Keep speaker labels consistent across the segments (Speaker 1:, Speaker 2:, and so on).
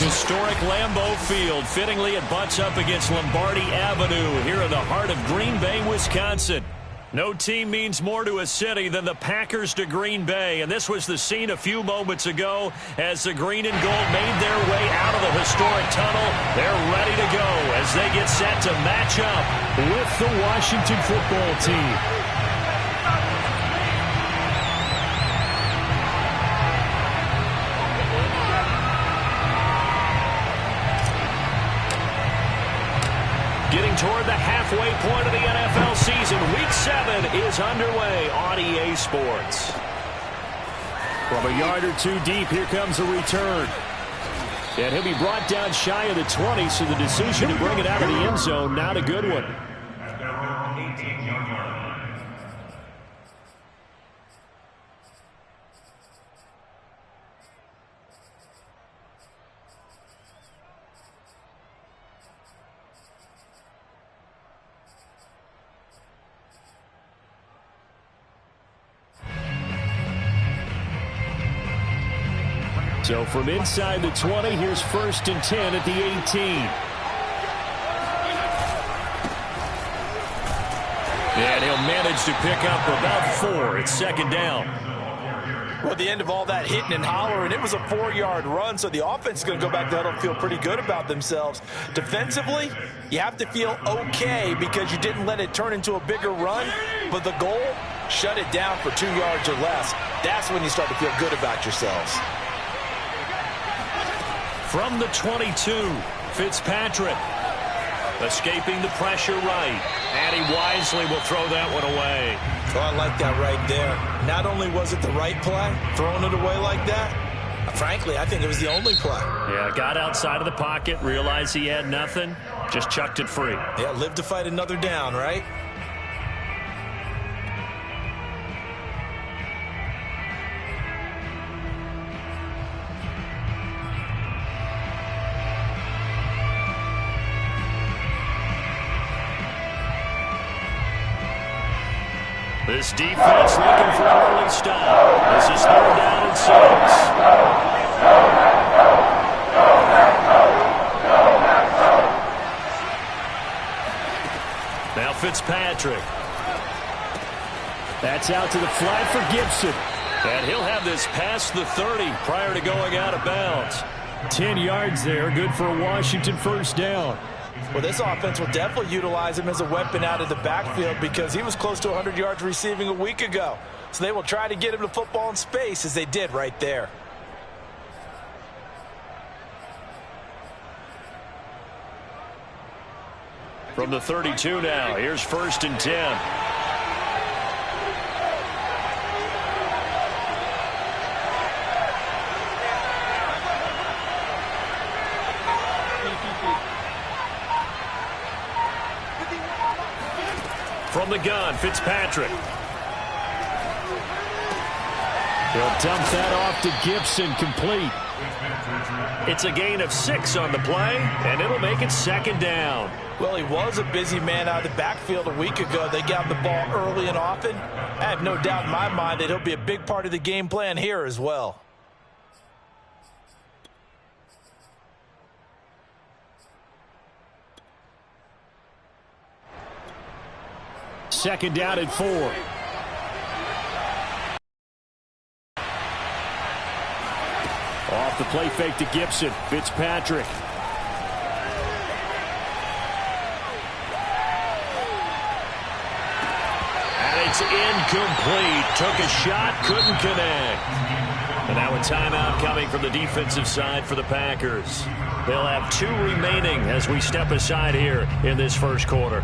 Speaker 1: Historic Lambeau Field. Fittingly, it butts up against Lombardi Avenue here in the heart of Green Bay, Wisconsin. No team means more to a city than the Packers to Green Bay, and this was the scene a few moments ago as the green and gold made their way out of the historic tunnel. They're ready to go as they get set to match up with the Washington football team. Getting toward the halfway point of the NFL season, Week 7 is underway on EA Sports. From a yard or two deep, here comes a return. And he'll be brought down shy of the 20, so the decision to bring it out of the end zone, not a good one. So from inside the 20, here's 1st and 10 at the 18. And he'll manage to pick up about 4. It's 2nd down.
Speaker 2: Well, at the end of all that hitting and hollering, it was a 4-yard run, so the offense is going to go back to huddle and feel pretty good about themselves. Defensively, you have to feel okay because you didn't let it turn into a bigger run, but the goal, shut it down for 2 yards or less. That's when you start to feel good about yourselves.
Speaker 1: From the 22, Fitzpatrick escaping the pressure right. And he wisely will throw that one away.
Speaker 2: Oh, I like that right there. Not only was it the right play, throwing it away like that, frankly, I think it was the only play.
Speaker 1: Yeah, got outside of the pocket, realized he had nothing, just chucked it free.
Speaker 2: Yeah, live to fight another down, right?
Speaker 1: This defense looking for an early stop. This is 3rd down and 6. Now Fitzpatrick. That's out to the flat for Gibson. And he'll have this past the 30 prior to going out of bounds. 10 yards there, good for a Washington 1st down.
Speaker 2: Well, this offense will definitely utilize him as a weapon out of the backfield because he was close to 100 yards receiving a week ago. So they will try to get him the football in space as they did right there.
Speaker 1: From the 32 now, here's 1st and 10. From the gun, Fitzpatrick. He'll dump that off to Gibson, complete. It's a gain of 6 on the play, and it'll make it 2nd down.
Speaker 2: Well, he was a busy man out of the backfield a week ago. They got the ball early and often. I have no doubt in my mind that he'll be a big part of the game plan here as well.
Speaker 1: Second down and 4. Off the play fake to Gibson. Fitzpatrick. And it's incomplete. Took a shot, couldn't connect. And now a timeout coming from the defensive side for the Packers. They'll have 2 remaining as we step aside here in this 1st quarter.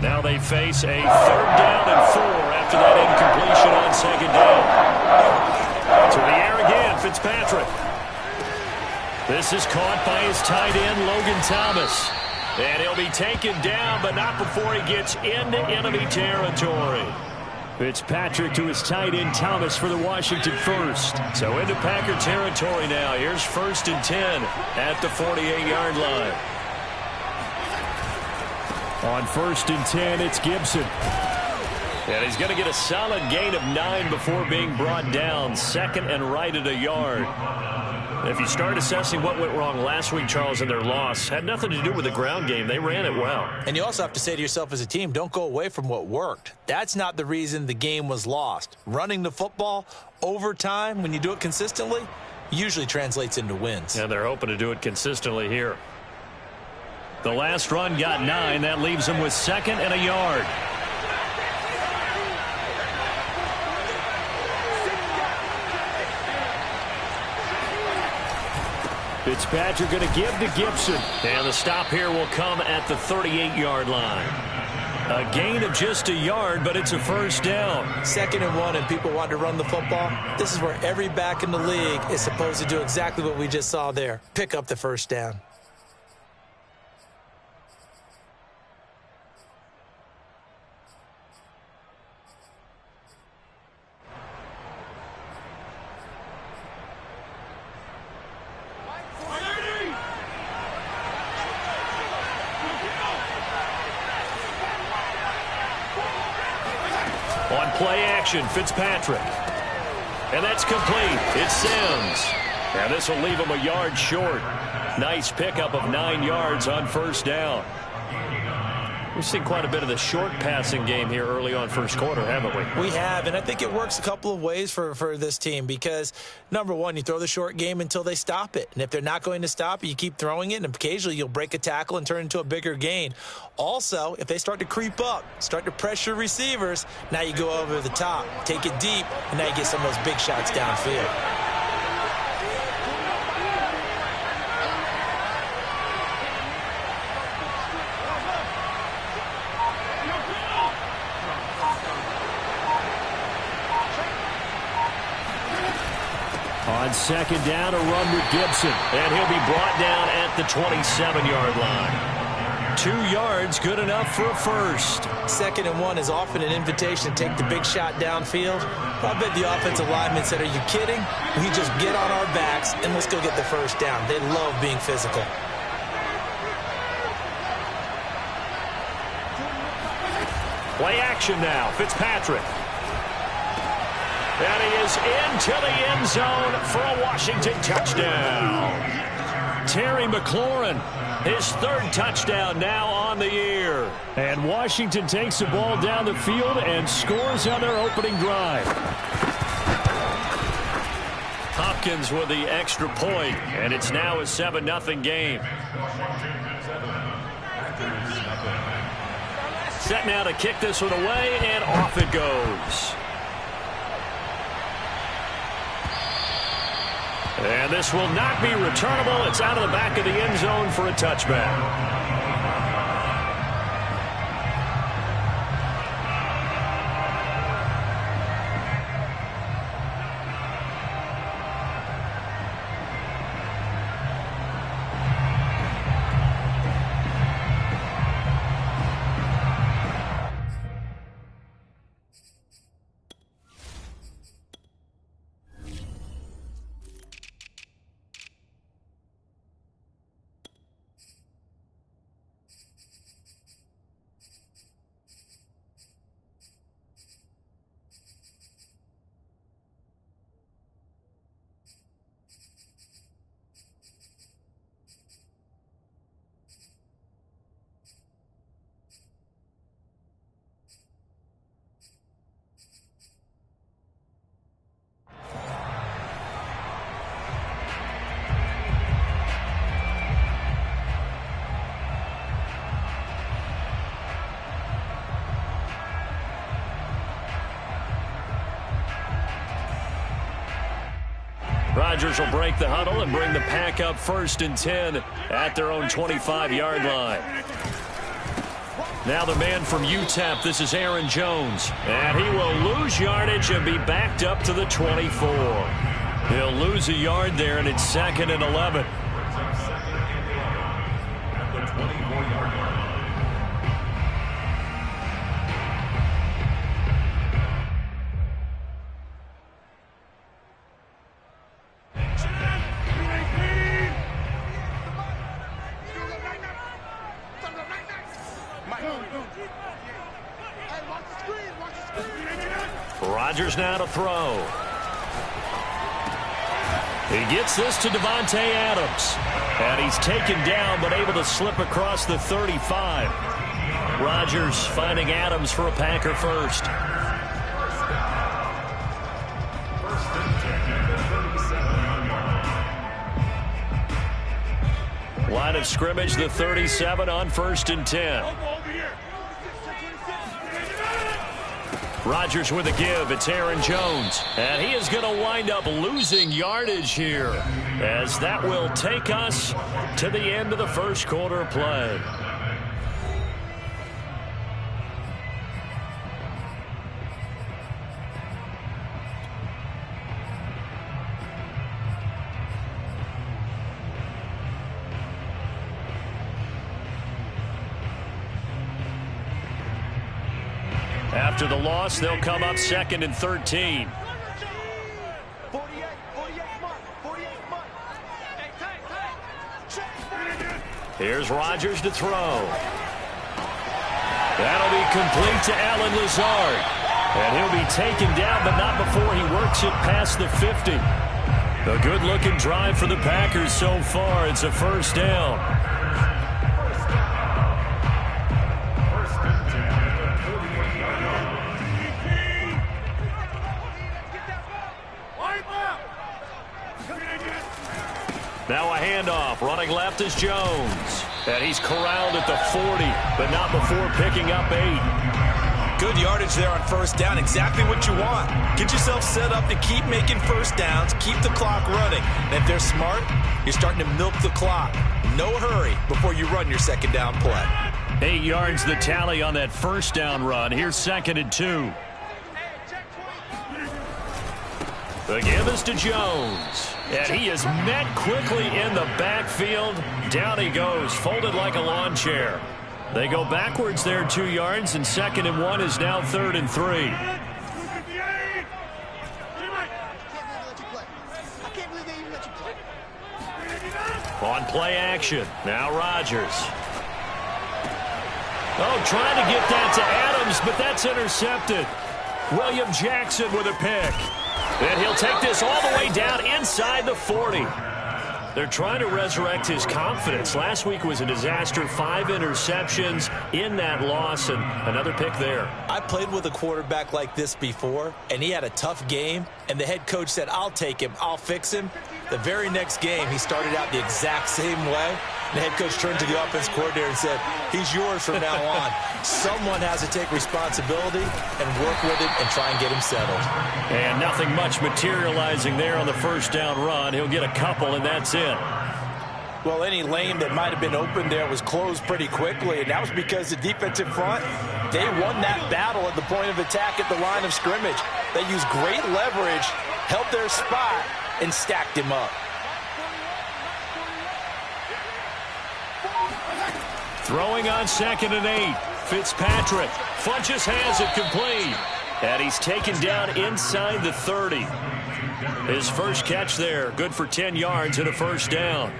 Speaker 1: Now they face a 3rd down and 4 after that incompletion on 2nd down. To the air again, Fitzpatrick. This is caught by his tight end, Logan Thomas. And he'll be taken down, but not before he gets into enemy territory. Fitzpatrick to his tight end, Thomas, for the Washington 1st. So into Packer territory now. Here's 1st and 10 at the 48-yard line. On 1st and 10, it's Gibson. And he's going to get a solid gain of 9 before being brought down. 2nd and right at a yard. If you start assessing what went wrong last week, Charles, in their loss, had nothing to do with the ground game. They ran it well.
Speaker 2: And you also have to say to yourself as a team, don't go away from what worked. That's not the reason the game was lost. Running the football over time, when you do it consistently, usually translates into wins.
Speaker 1: And they're hoping to do it consistently here. The last run got 9. That leaves them with 2nd and a yard. Fitzpatrick going to give to Gibson. And the stop here will come at the 38-yard line. A gain of just a yard, but it's a first down.
Speaker 2: 2nd and 1, and people want to run the football. This is where every back in the league is supposed to do exactly what we just saw there. Pick up the first down.
Speaker 1: On play action, Fitzpatrick. And that's complete. It's Sims. And this will leave him a yard short. Nice pickup of 9 yards on first down. We've seen quite a bit of the short passing game here early on first quarter, haven't we?
Speaker 2: We have, and I think it works a couple of ways for this team because, number one, you throw the short game until they stop it. And if they're not going to stop it, you keep throwing it, and occasionally you'll break a tackle and turn it into a bigger gain. Also, if they start to creep up, start to pressure receivers, now you go over the top, take it deep, and now you get some of those big shots downfield.
Speaker 1: On 2nd down, a run with Gibson. And he'll be brought down at the 27-yard line. 2 yards, good enough for a first.
Speaker 2: 2nd and 1 is often an invitation to take the big shot downfield. I bet the offensive lineman said, are you kidding? We just get on our backs and let's go get the first down. They love being physical.
Speaker 1: Play action now. Fitzpatrick. And he is into the end zone for a Washington touchdown. Terry McLaurin, his 3rd touchdown now on the year. And Washington takes the ball down the field and scores on their opening drive. Hopkins with the extra point, and it's now a 7-0 game. Set now to kick this one away, and off it goes. And this will not be returnable. It's out of the back of the end zone for a touchback. Rodgers will break the huddle and bring the pack up 1st and 10 at their own 25-yard line. Now the man from UTEP, this is Aaron Jones. And he will lose yardage and be backed up to the 24. He'll lose a yard there, and it's 2nd and 11. Rodgers now to throw. He gets this to Davante Adams. And he's taken down but able to slip across the 35. Rodgers finding Adams for a Packer first. Line of scrimmage, the 37 on 1st and 10. Rodgers with a give. It's Aaron Jones. And he is going to wind up losing yardage here, as that will take us to the end of the first quarter play. After the loss, they'll come up 2nd and 13. Here's Rodgers to throw. That'll be complete to Allen Lazard. And he'll be taken down, but not before he works it past the 50. A good-looking drive for the Packers so far. It's a first down. Now a handoff. Running left is Jones. And he's corralled at the 40, but not before picking up 8.
Speaker 2: Good yardage there on first down. Exactly what you want. Get yourself set up to keep making first downs, keep the clock running. And if they're smart, you're starting to milk the clock. No hurry before you run your second down play.
Speaker 1: 8 yards the tally on that first down run. Here's 2nd and 2. The give is to Jones. And he is met quickly in the backfield. Down he goes, folded like a lawn chair. They go backwards there 2 yards, and 2nd and 1 is now 3rd and 3. On play action, now Rodgers. Oh, trying to get that to Adams, but that's intercepted. William Jackson with a pick. And he'll take this all the way down inside the 40. They're trying to resurrect his confidence. Last week was a disaster. 5 interceptions in that loss, and another pick there.
Speaker 2: I played with a quarterback like this before, and he had a tough game, and the head coach said, I'll take him, I'll fix him. The very next game, he started out the exact same way. The head coach turned to the offense coordinator and said, he's yours from now on. Someone has to take responsibility and work with it and try and get him settled.
Speaker 1: And nothing much materializing there on the first down run. He'll get a couple, and that's it.
Speaker 2: Well, any lane that might have been open there was closed pretty quickly, and that was because the defensive front, they won that battle at the point of attack at the line of scrimmage. They used great leverage, held their spot, and stacked him up.
Speaker 1: Throwing on 2nd and 8. Fitzpatrick. Funches has it complete. And he's taken down inside the 30. His first catch there. Good for 10 yards and a first down.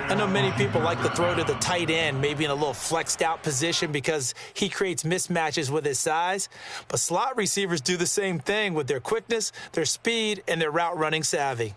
Speaker 2: I know many people like to throw to the tight end, maybe in a little flexed out position because he creates mismatches with his size. But slot receivers do the same thing with their quickness, their speed, and their route running savvy.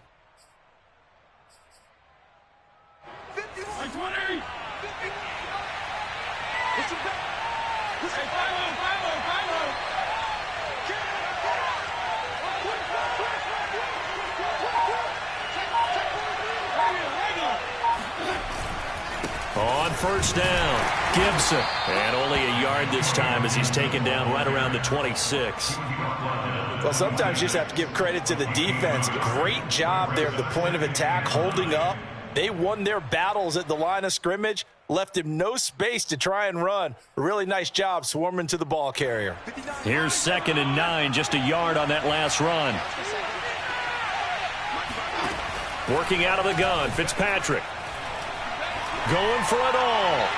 Speaker 1: On first down, Gibson. And only a yard this time as he's taken down right around the 26.
Speaker 2: Well, sometimes you just have to give credit to the defense. Great job there at the point of attack, holding up. They won their battles at the line of scrimmage, left him no space to try and run. A really nice job swarming to the ball carrier.
Speaker 1: Here's 2nd and 9, just a yard on that last run. Working out of the gun, Fitzpatrick. Going for it all.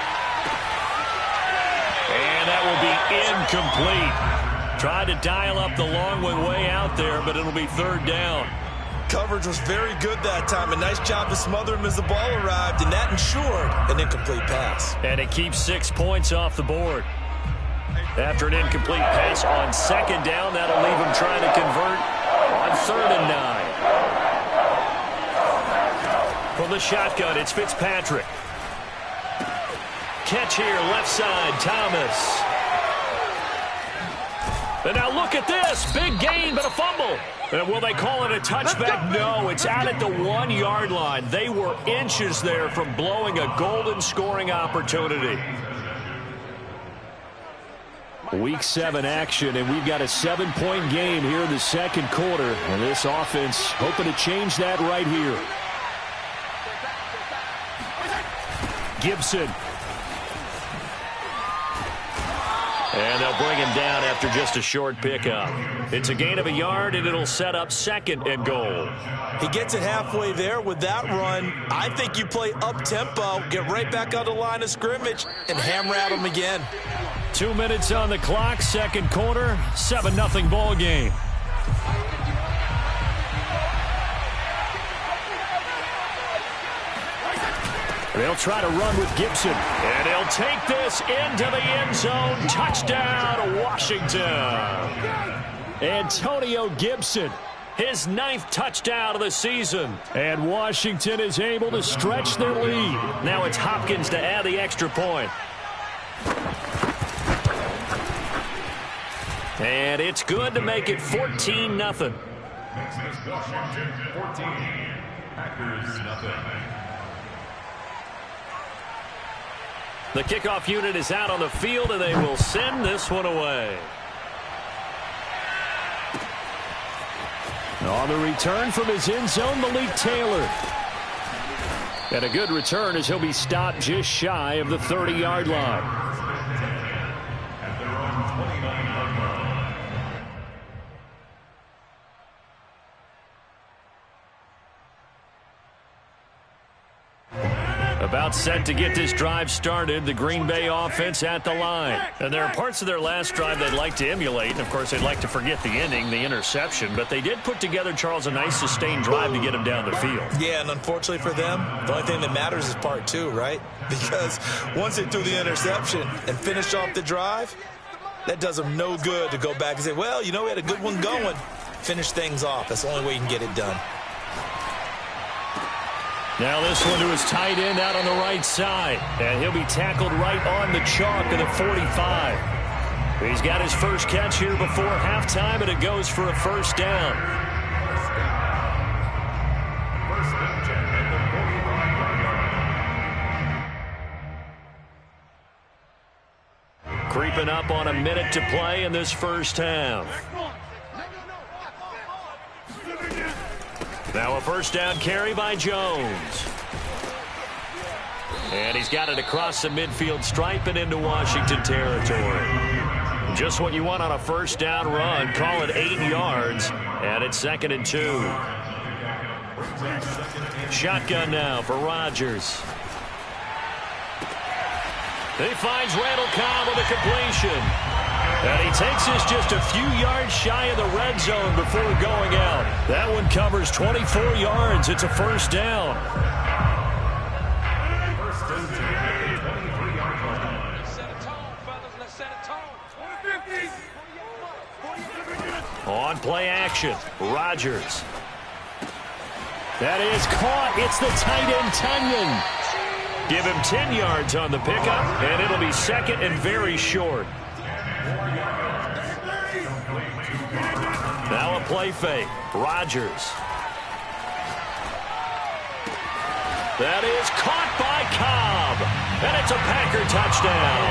Speaker 1: And that will be incomplete. Tried to dial up the long way out there, but it'll be 3rd down.
Speaker 2: Coverage was very good that time. A nice job to smother him as the ball arrived, and that ensured an incomplete pass.
Speaker 1: And it keeps 6 points off the board. After an incomplete pass on second down, that'll leave him trying to convert on 3rd and 9. From the shotgun, it's Fitzpatrick. Catch here, left side, Thomas. And now look at this. Big gain, but a fumble. And will they call it a touchback? No, it's out at the 1-yard line. They were inches there from blowing a golden scoring opportunity. Week 7 action, and we've got a 7-point game here in the second quarter. And this offense hoping to change that right here. Gibson. And they'll bring him down after just a short pickup. It's a gain of a yard, and it'll set up 2nd and goal.
Speaker 2: He gets it halfway there with that run. I think you play up-tempo, get right back on the line of scrimmage, and hammer at him again.
Speaker 1: 2 minutes on the clock, second quarter, 7-0 ball game. They'll try to run with Gibson. And he'll take this into the end zone. Touchdown, Washington. Antonio Gibson, his 9th touchdown of the season. And Washington is able to stretch their lead. Now it's Hopkins to add the extra point. And it's good to make it 14-0.
Speaker 3: Next is Washington 14, Packers 0.
Speaker 1: The kickoff unit is out on the field, and they will send this one away. On the return from his end zone, Malik Taylor. And a good return as he'll be stopped just shy of the 30-yard line.
Speaker 3: At their own 29-yard line.
Speaker 1: About set to get this drive started, the Green Bay offense at the line. And there are parts of their last drive they'd like to emulate. And, of course, they'd like to forget the ending, the interception. But they did put together, Charles, a nice sustained drive to get him down the field.
Speaker 2: Yeah, and unfortunately for them, the only thing that matters is part 2, right? Because once they threw the interception and finished off the drive, that does them no good to go back and say, well, you know, we had a good one going. Finish things off. That's the only way you can get it done.
Speaker 1: Now this one to his tight end out on the right side. And he'll be tackled right on the chalk of the 45. He's got his first catch here before halftime, and it goes for a first down.
Speaker 3: First and 10 at the 45-yard line.
Speaker 1: Creeping up on a minute to play in this first half. Now a first down carry by Jones. And he's got it across the midfield stripe and into Washington territory. Just what you want on a first down run. Call it 8 yards. And it's 2nd and 2. Shotgun now for Rodgers. He finds Randall Cobb with a completion. And he takes this just a few yards shy of the red zone before going out. That one covers 24 yards. It's a first down.
Speaker 3: First and 10 at the 23-yard line.
Speaker 4: Let's set a tone, fellas. Let's set a tone.
Speaker 1: On play action, Rodgers. That is caught. It's the tight end, Tunyon. Give him 10 yards on the pickup, and it'll be 2nd and very short. Now a play fake. Rodgers. That is caught by Cobb. And it's a Packer touchdown.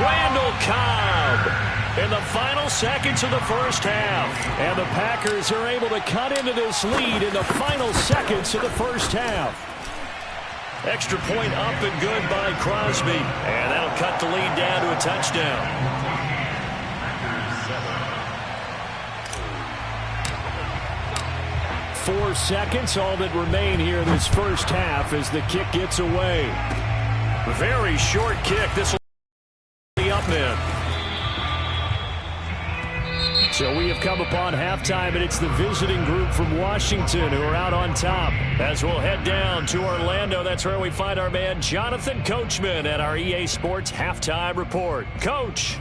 Speaker 1: Randall Cobb in the final seconds of the first half. And the Packers are able to cut into this lead in the final seconds of the first half. Extra point up and good by Crosby. And that'll cut the lead down to a touchdown. 4 seconds, all that remain here in this first half as the kick gets away. Very short kick. This will be up men. So we have come upon halftime, and it's the visiting group from Washington who are out on top. As we'll head down to Orlando, that's where we find our man Jonathan Coachman at our EA Sports Halftime Report. Coach.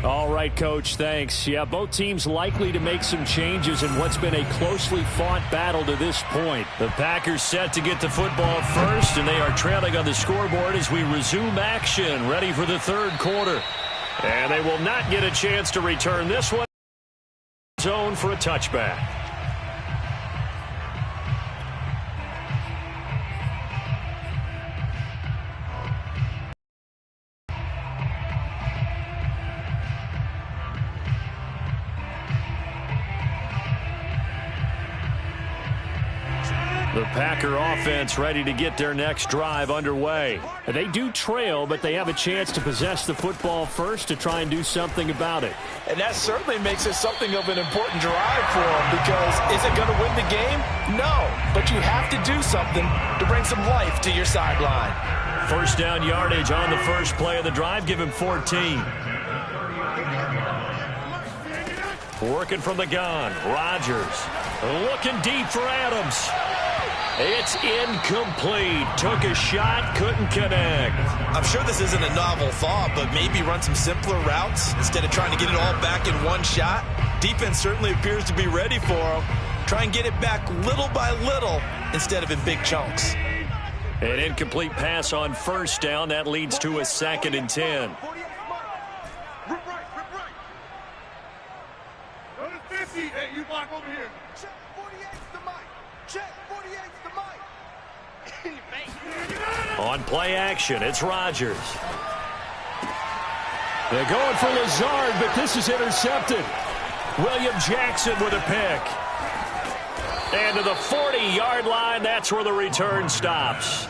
Speaker 1: All right, Coach, thanks. Yeah, both teams likely to make some changes in what's been a closely fought battle to this point. The Packers set to get the football first, and they are trailing on the scoreboard as we resume action, ready for the third quarter. And they will not get a chance to return this one. Zone for a touchback. The Packer offense ready to get their next drive underway. They do trail, but they have a chance to possess the football first to try and do something about it.
Speaker 2: And that certainly makes it something of an important drive for them, because is it going to win the game? No, but you have to do something to bring some life to your sideline.
Speaker 1: First down yardage on the first play of the drive. Give him 14. Working from the gun. Rodgers looking deep for Adams. It's incomplete. Took a shot, couldn't connect.
Speaker 2: I'm sure this isn't a novel thought, but maybe run some simpler routes instead of trying to get it all back in one shot. Defense certainly appears to be ready for him. Try and get it back little by little instead of in big chunks.
Speaker 1: An incomplete pass on first down. That leads to a 2nd and 10.
Speaker 3: Hey, you block over here.
Speaker 5: Check 48's the mic. Check 48's the mic.
Speaker 1: On play action, it's Rodgers. They're going for Lazard, but this is intercepted. William Jackson with a pick. And to the 40-yard line, that's where the return stops.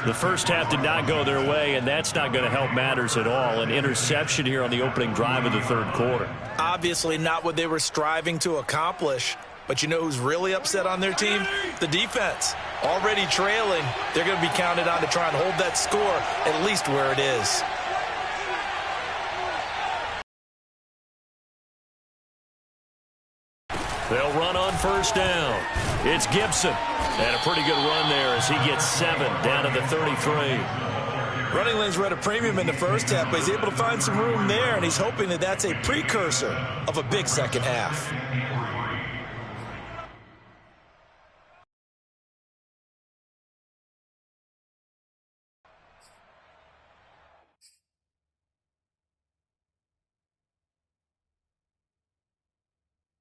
Speaker 1: The first half did not go their way, and that's not going to help matters at all. An interception here on the opening drive of the third quarter.
Speaker 2: Obviously not what they were striving to accomplish. But you know who's really upset on their team? The defense. Already trailing, they're going to be counted on to try and hold that score at least where it is.
Speaker 1: They'll run on first down. It's Gibson. And a pretty good run there as he gets 7 down to the 33.
Speaker 2: Running lanes were at a premium in the first half, but he's able to find some room there, and he's hoping that that's a precursor of a big second half.